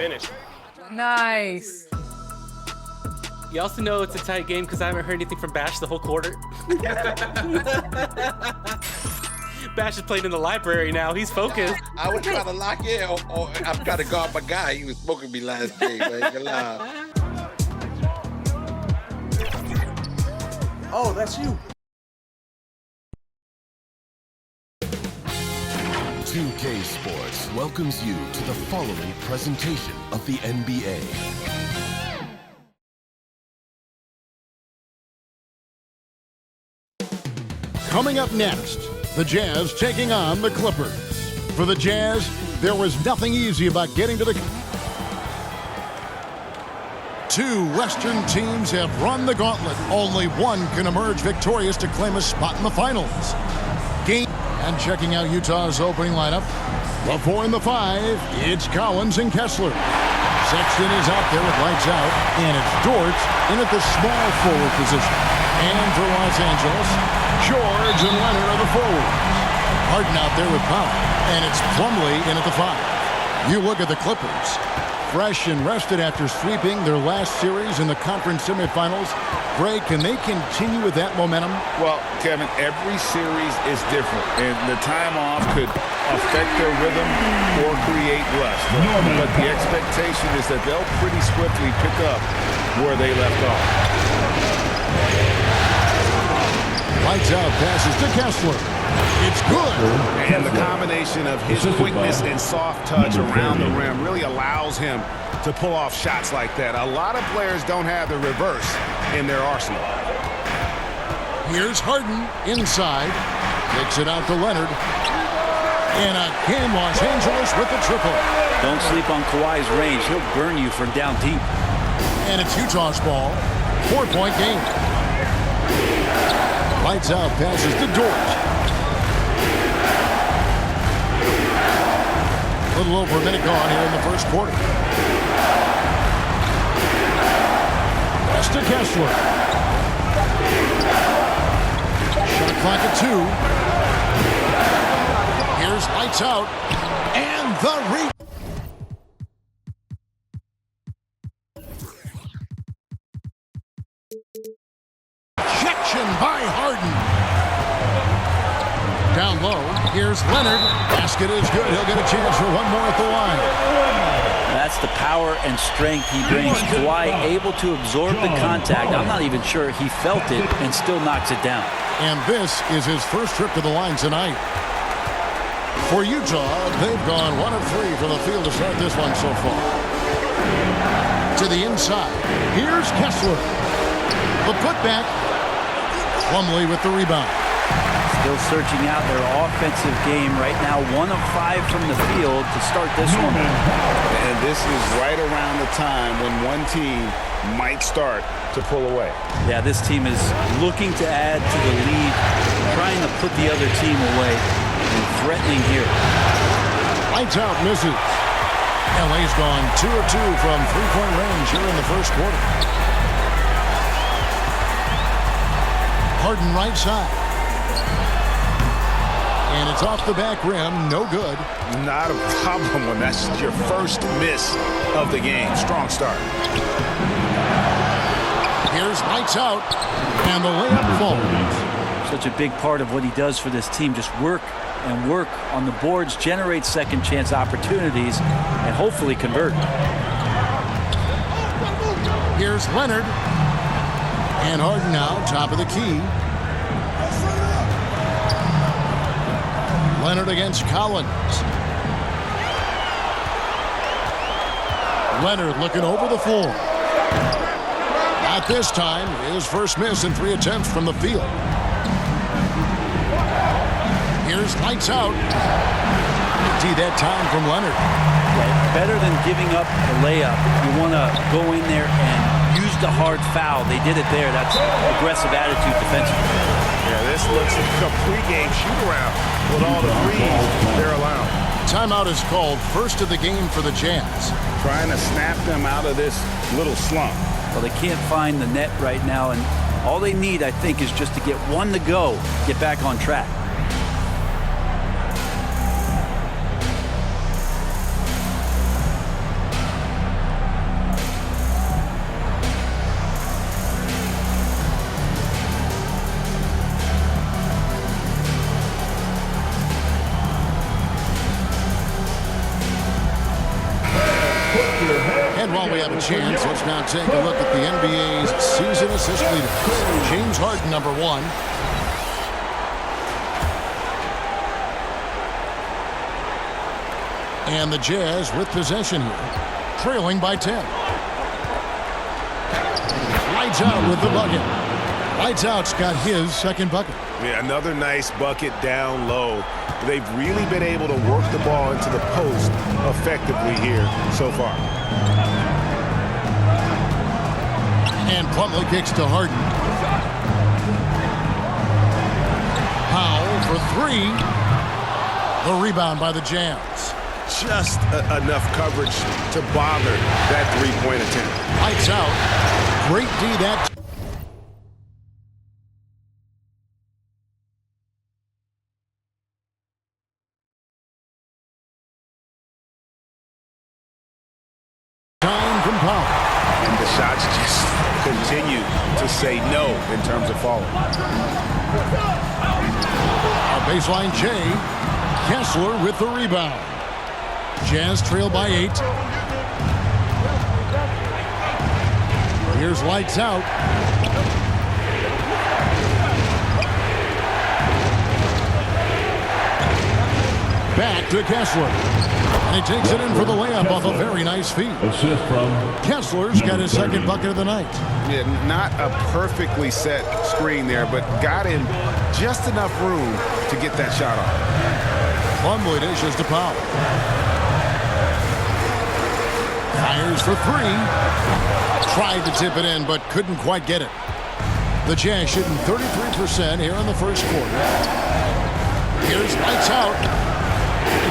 finish. Nice. You also know it's a tight game because I haven't heard anything from Bash the whole quarter. Bash is playing in the library now. He's focused. I was trying to lock in, or I'm trying to guard my guy. He was smoking me last game, man. Oh, that's you. 2K Sports welcomes you to the following presentation of the NBA. Coming up next, the Jazz taking on the Clippers. For the Jazz, there was nothing easy about getting to the... Two Western teams have run the gauntlet. Only one can emerge victorious to claim a spot in the finals. Game and checking out Utah's opening lineup. The 4 and the 5, it's Collins and Kessler. Sexton is out there with lights out, and it's Dort in at the small forward position. And for Los Angeles, George and Leonard are the forwards. Harden out there with Powell, and it's Plumlee in at the 5. You look at the Clippers, fresh and rested after sweeping their last series in the conference semifinals. Gray, can they continue with that momentum? Well, Kevin, every series is different, and the time off could affect their rhythm or create rust. But the expectation is that they'll pretty swiftly pick up where they left off. Lights out passes to Kessler. It's good. And the combination of his quickness and soft touch around the rim really allows him to pull off shots like that. A lot of players don't have the reverse in their arsenal. Here's Harden inside. Kicks it out to Leonard. And again, Los Angeles with the triple. Don't sleep on Kawhi's range. He'll burn you from down deep. And it's Utah's ball. 4-point game. Lights out passes to Dort. A little over a minute gone here in the first quarter. Pass to Kessler. Shot clock at 2. Here's lights out. And the rejection by Harden. Down low, here's Leonard. Basket is good. He'll get a chance for one more at the line. That's the power and strength he brings. Kawhi able to absorb the contact. I'm not even sure he felt it and still knocks it down. And this is his first trip to the line tonight. For Utah, they've gone 1 of 3 from the field to start this one so far. To the inside, here's Kessler. The putback. Plumlee with the rebound. Still searching out their offensive game right now. 1 of 5 from the field to start this one. And this is right around the time when one team might start to pull away. Yeah, this team is looking to add to the lead, trying to put the other team away, and threatening here. Lights out, misses. LA's gone 2 of 2 from three-point range here in the first quarter. Harden right side. And it's off the back rim, no good. Not a problem when that's your first miss of the game. Strong start. Here's lights out, and the layup falls. Such a big part of what he does for this team, just work and work on the boards, generate second chance opportunities, and hopefully convert. Here's Leonard. And Harden now, top of the key. Leonard against Collins. Leonard looking over the floor. Not this time. His first miss in 3 attempts from the field. Here's lights out. See that time from Leonard. Yeah, better than giving up a layup. You want to go in there and use the hard foul. They did it there. That's aggressive attitude defensively. Yeah, this looks like a pregame shoot-around with all the threes they're allowed. Timeout is called, first of the game for the Jazz. Trying to snap them out of this little slump. Well, they can't find the net right now, and all they need, I think, is just to get one to go, get back on track. And while we have a chance, let's now take a look at the NBA's season assist leaders. James Harden, number 1. And the Jazz with possession here, trailing by 10. Lights out with the bucket. Lights out's got his second bucket. Yeah, another nice bucket down low. They've really been able to work the ball into the post effectively here so far. And Plumlee kicks to Harden. Powell for 3. The rebound by the Jazz. Just enough coverage to bother that three-point attempt. Lights out. Great D that. Time from Powell. And the shots just continue to say no in terms of falling. A baseline J. Kessler with the rebound. Jazz trail by 8. Here's lights out. Back to Kessler. And he takes it in for the layup off a very nice feed. Assist from Kessler's got his second bucket of the night. Yeah, not a perfectly set screen there, but got in just enough room to get that shot off. Plumlee dishes to Powell. Fires for 3. Tried to tip it in, but couldn't quite get it. The Jazz shooting 33% here in the first quarter. Here's lights out.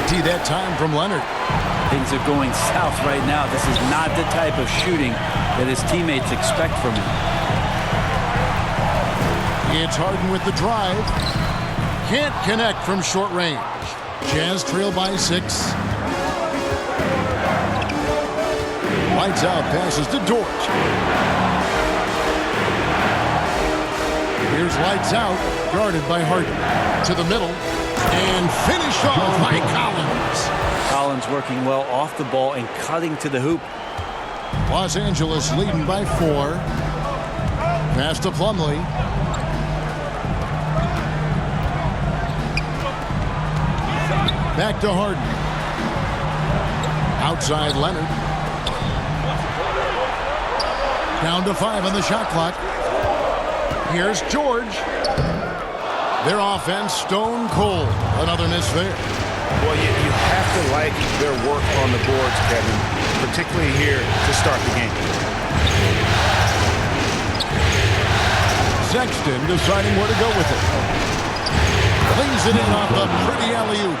D that time from Leonard. Things are going south right now. This is not the type of shooting that his teammates expect from him. It's Harden with the drive. Can't connect from short range. Jazz trail by 6. Lights out, passes to Dort. Here's lights out, guarded by Harden. To the middle, and finished off by Collins. Collins working well off the ball and cutting to the hoop. Los Angeles leading by 4. Pass to Plumlee. Back to Harden. Outside Leonard. Down to 5 on the shot clock. Here's George. Their offense stone cold. Another miss there. Well, you have to like their work on the boards, Kevin, particularly here to start the game. Sexton deciding where to go with it. Lays it in off a pretty alley-oop.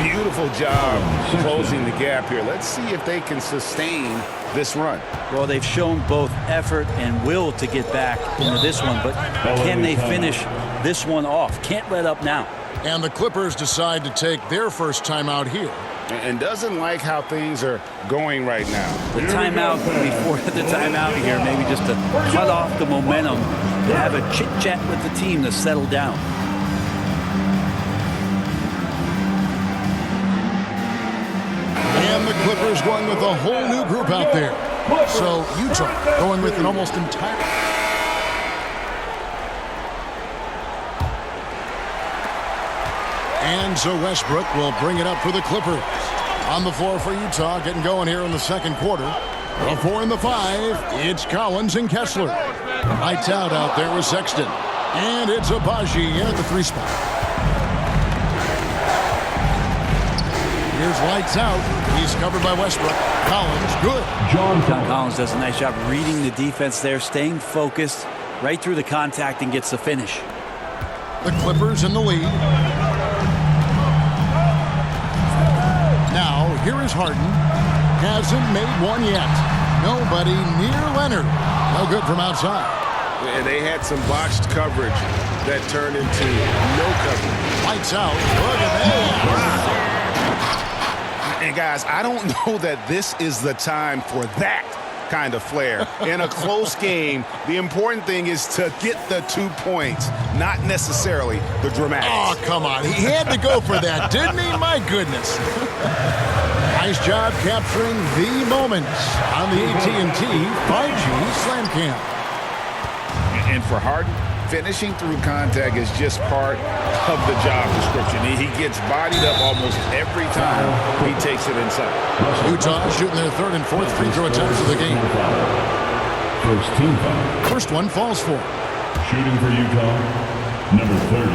Beautiful job closing the gap here. Let's see if they can sustain this run. Well, they've shown both effort and will to get back into this one, but can they finish this one off? Can't let up now. And the Clippers decide to take their first timeout here. And doesn't like how things are going right now. The timeout before the timeout here, maybe just to cut off the momentum, to have a chit-chat with the team to settle down. And the Clippers going with a whole new group out there. So Utah going with an almost entire... And so Westbrook will bring it up for the Clippers. On the floor for Utah, getting going here in the second quarter. The 4 and the 5, it's Collins and Kessler. Lights out there with Sexton. And it's Agbaji in at the 3 spot. Here's lights out. He's covered by Westbrook. Collins, good. John Collins does a nice job reading the defense there, staying focused right through the contact and gets the finish. The Clippers in the lead. Now, here is Harden. Hasn't made one yet. Nobody near Leonard. No good from outside. And they had some botched coverage that turned into no coverage. Lights out. Look at that. And guys, I don't know that this is the time for that kind of flair. In a close game, the important thing is to get the 2 points, not necessarily the dramatics. Oh, come on. He had to go for that, didn't he? My goodness. Nice job capturing the moments on the AT&T 5G Slam Cam. And for Harden, finishing through contact is just part of the job description. He gets bodied up almost every time he takes it inside. Utah shooting their third and fourth free throw attempts of the game. First team foul. First one falls for. Shooting for Utah, number 30.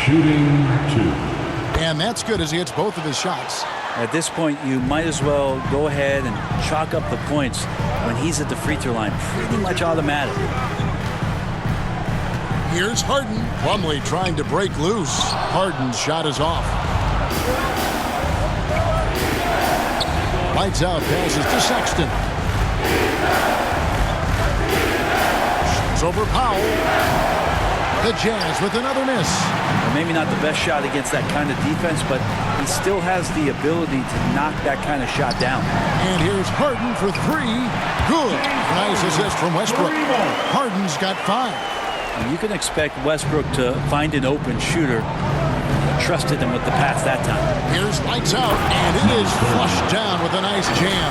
Shooting 2. And that's good as he hits both of his shots. At this point, you might as well go ahead and chalk up the points when he's at the free throw line. Pretty much automatic. Here's Harden. Plumlee trying to break loose. Harden's shot is off. Lights out passes to Sexton. Shoots over Powell. The Jazz with another miss. Well, maybe not the best shot against that kind of defense, but he still has the ability to knock that kind of shot down. And here's Harden for three. Good. Nice assist from Westbrook. Harden's got 5. And you can expect Westbrook to find an open shooter. Trusted him with the pass that time. Here's lights out, and it is flushed down with a nice jam.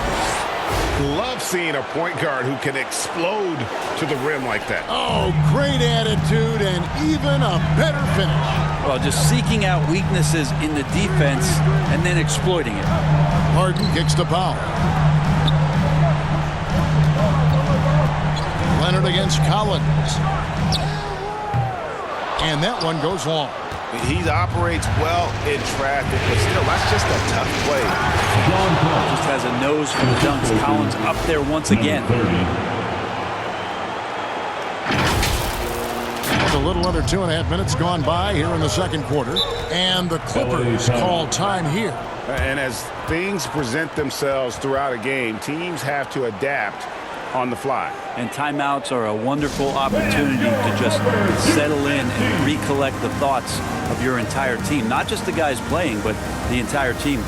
Love seeing a point guard who can explode to the rim like that. Oh, great attitude and even a better finish. Well, just seeking out weaknesses in the defense and then exploiting it. Harden kicks to Powell. Leonard against Collins. And that one goes long. He operates well in traffic, but still, that's just a tough play. Just has a nose for the dunks. Collins up there once again. A little under 2.5 minutes gone by here in the second quarter. And the Clippers call time here. And as things present themselves throughout a game, teams have to adapt on the fly. And timeouts are a wonderful opportunity to just settle in and recollect the thoughts of your entire team. Not just the guys playing, but the entire team.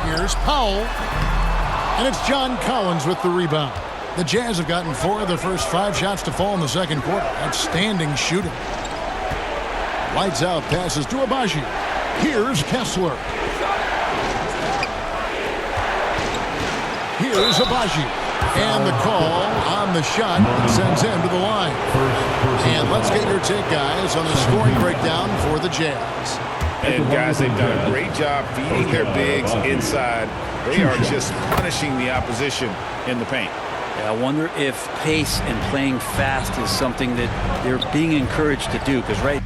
Here's Powell. And it's John Collins with the rebound. The Jazz have gotten 4 of their first 5 shots to fall in the second quarter. Outstanding shooting. Lights out passes to Abaji. Here's Kessler. Here's Abaji. And the call on the shot sends him to the line. And let's get your take, guys, on the scoring breakdown for the Jazz. And guys, they've done a great job feeding their bigs inside. They are just punishing the opposition in the paint. Yeah, I wonder if pace and playing fast is something that they're being encouraged to do, because right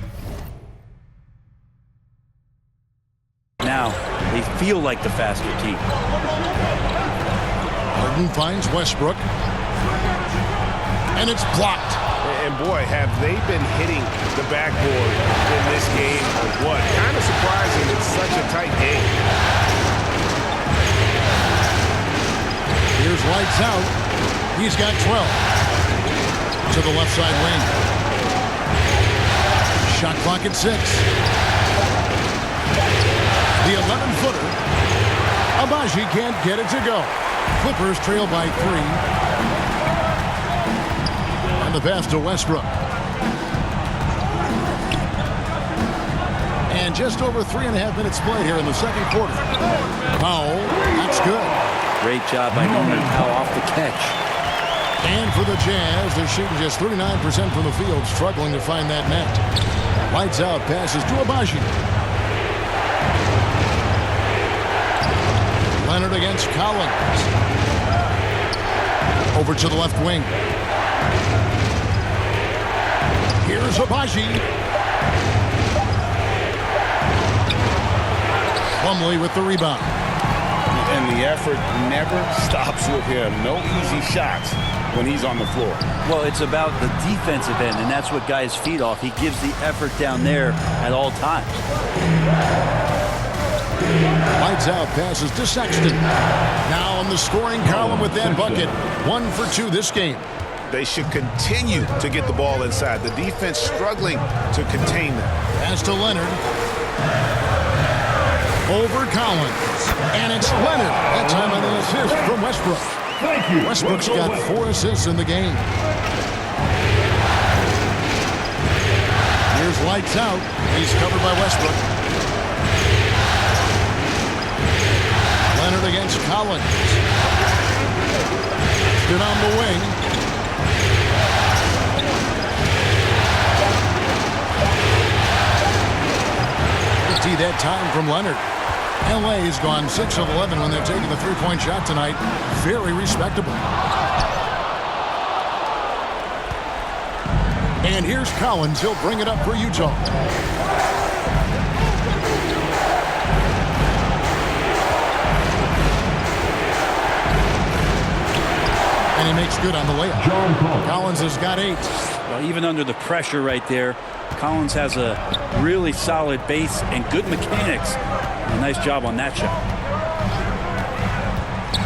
now they feel like the faster team. Harden finds Westbrook. And it's blocked. And boy, have they been hitting the backboard in this game or what? Kind of surprising it's such a tight game. Here's lights out. He's got 12. To the left side wing. Shot clock at 6. The 11-footer. Abaji can't get it to go. Clippers trail by 3. And the pass to Westbrook. And just over 3.5 minutes played here in the second quarter. Powell, that's good. Great job by Norman Powell off the catch. And for the Jazz, they're shooting just 39% from the field, struggling to find that net. Lights out passes to Abaji. Leonard against Collins. Over to the left wing. Here's Abaji. Plumlee with the rebound. And the effort never stops with him. No easy shots when he's on the floor. Well, it's about the defensive end, and that's what guys feed off. He gives the effort down there at all times. Lights out passes to Sexton. Now in the scoring column with that bucket. 1 for 2 this game. They should continue to get the ball inside. The defense struggling to contain them. Pass to Leonard. over Collins. And it's Leonard. That time on the assist from Westbrook. Thank you. Westbrook's got 4 assists in the game. Here's lights out. He's covered by Westbrook. Leonard against Collins. Stood on the wing. That time from Leonard. LA's gone 6 of 11 when they're taking the three-point shot tonight. Very respectable. And here's Collins. He'll bring it up for Utah. And he makes good on the layup. Collins has got 8. Well, even under the pressure right there, Collins has a really solid base and good mechanics. A nice job on that shot.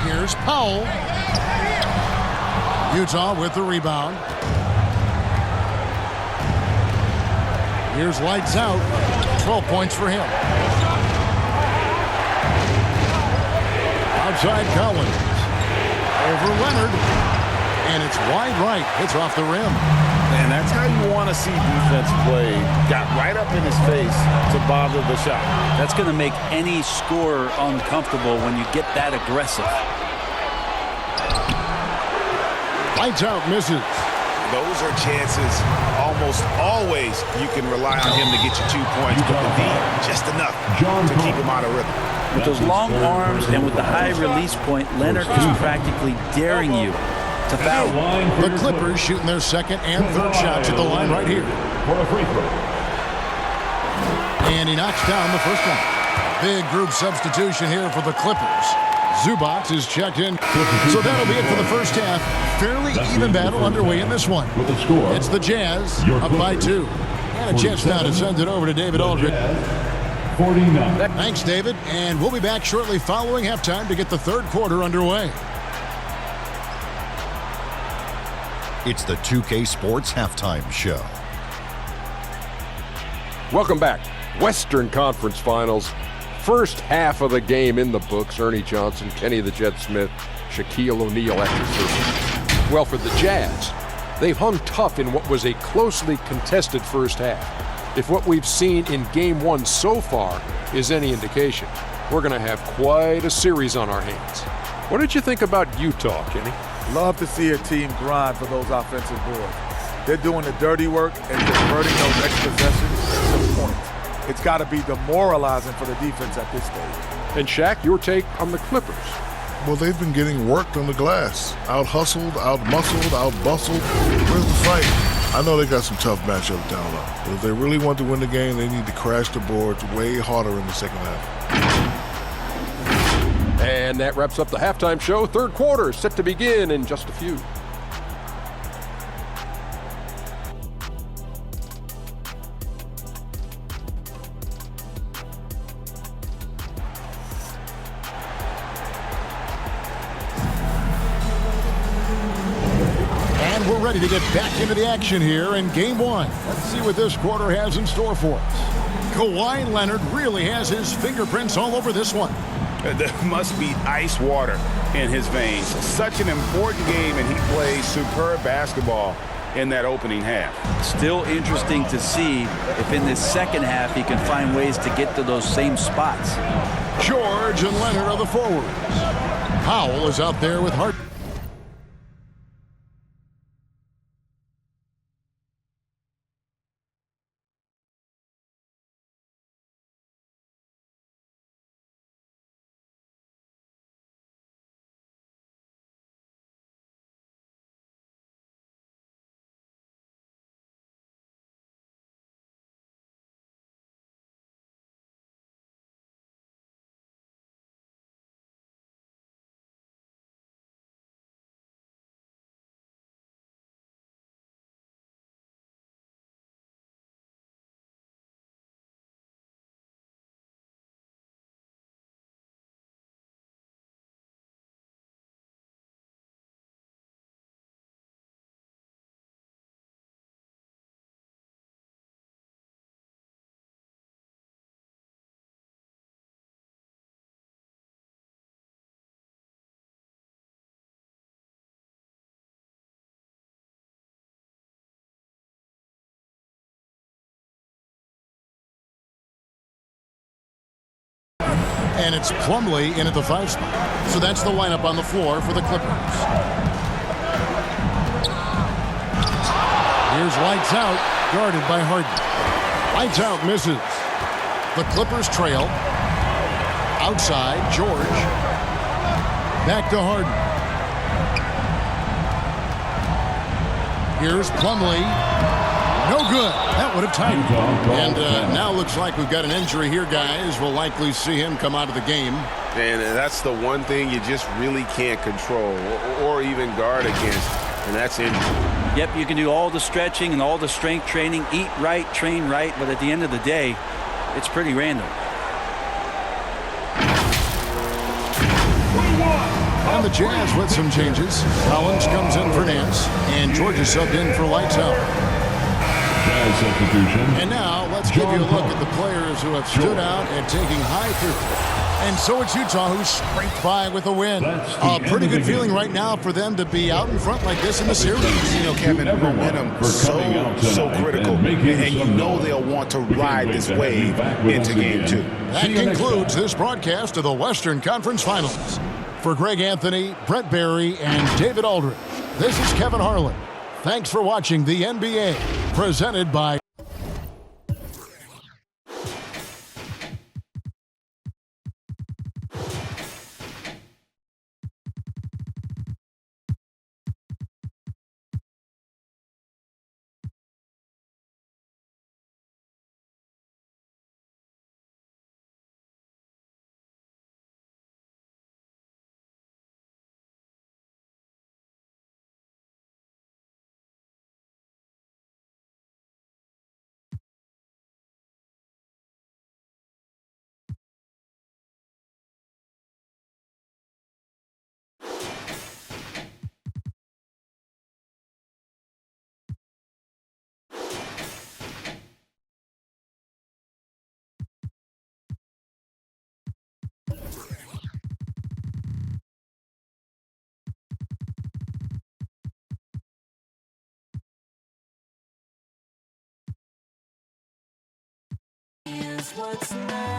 Here's Powell. Utah with the rebound. Here's lights out. 12 points for him. Outside Collins. Over Leonard. And it's wide right. It's off the rim. And that's how you want to see defense play. Got right up in his face to bother the shot. That's going to make any scorer uncomfortable when you get that aggressive. Lights out, misses. Those are chances almost always you can rely on him to get you 2 points, but the D, just enough to keep him out of rhythm. With those long arms and with the high release point, Leonard is practically daring you to foul. The Clippers shooting their second and third shots at the line right here. And he knocks down the first one. Big group substitution here for the Clippers. Zubac is checked in. So that'll be it for the first half. Fairly even battle underway in this one. It's the Jazz up by 2. And a chance now to send it over to David Aldridge. 49. Thanks, David. And we'll be back shortly following halftime to get the third quarter underway. It's the 2K Sports Halftime Show. Welcome back. Western Conference Finals. First half of the game in the books. Ernie Johnson, Kenny the Jet Smith, Shaquille O'Neal after service. Well, for the Jazz, they've hung tough in what was a closely contested first half. If what we've seen in Game 1 so far is any indication, we're going to have quite a series on our hands. What did you think about Utah, Kenny? Love to see a team grind for those offensive boards. They're doing the dirty work and converting those extra possessions to points. It's got to be demoralizing for the defense at this stage. And Shaq, your take on the Clippers? Well, they've been getting worked on the glass. Out-hustled, out-muscled, out-bustled. Where's the fight? I know they got some tough matchups down low. But if they really want to win the game, they need to crash the boards way harder in the second half. And that wraps up the halftime show. Third quarter set to begin in just a few. And we're ready to get back into the action here in Game 1. Let's see what this quarter has in store for us. Kawhi Leonard really has his fingerprints all over this one. There must be ice water in his veins. Such an important game, and he plays superb basketball in that opening half. Still interesting to see if in this second half he can find ways to get to those same spots. George and Leonard are the forwards. Powell is out there with Hart. And it's Plumlee in at the 5 spot. So that's the lineup on the floor for the Clippers. Here's Lights Out, guarded by Harden. Lights Out misses. The Clippers trail. Outside, George. Back to Harden. Here's Plumlee. No good. That would have tied it. And now looks like we've got an injury here, guys. We'll likely see him come out of the game. And that's the one thing you just really can't control or even guard against, and that's injury. Yep, you can do all the stretching and all the strength training, eat right, train right, but at the end of the day, it's pretty random. And the Jazz with some changes. Collins comes in for Nance, and George is subbed in for Lights Out. Substitution. And now let's give you a look at the players who have stood out and taking high third. And so it's Utah who scraped by with a win. A pretty good feeling right now for them to be out in front like this in the series. You know, Kevin, momentum so critical, and you know they'll want to ride this wave into Game 2. That concludes this broadcast of the Western Conference Finals. For Greg Anthony, Brett Barry, and David Aldridge, this is Kevin Harlan. Thanks for watching the NBA, presented by What's next?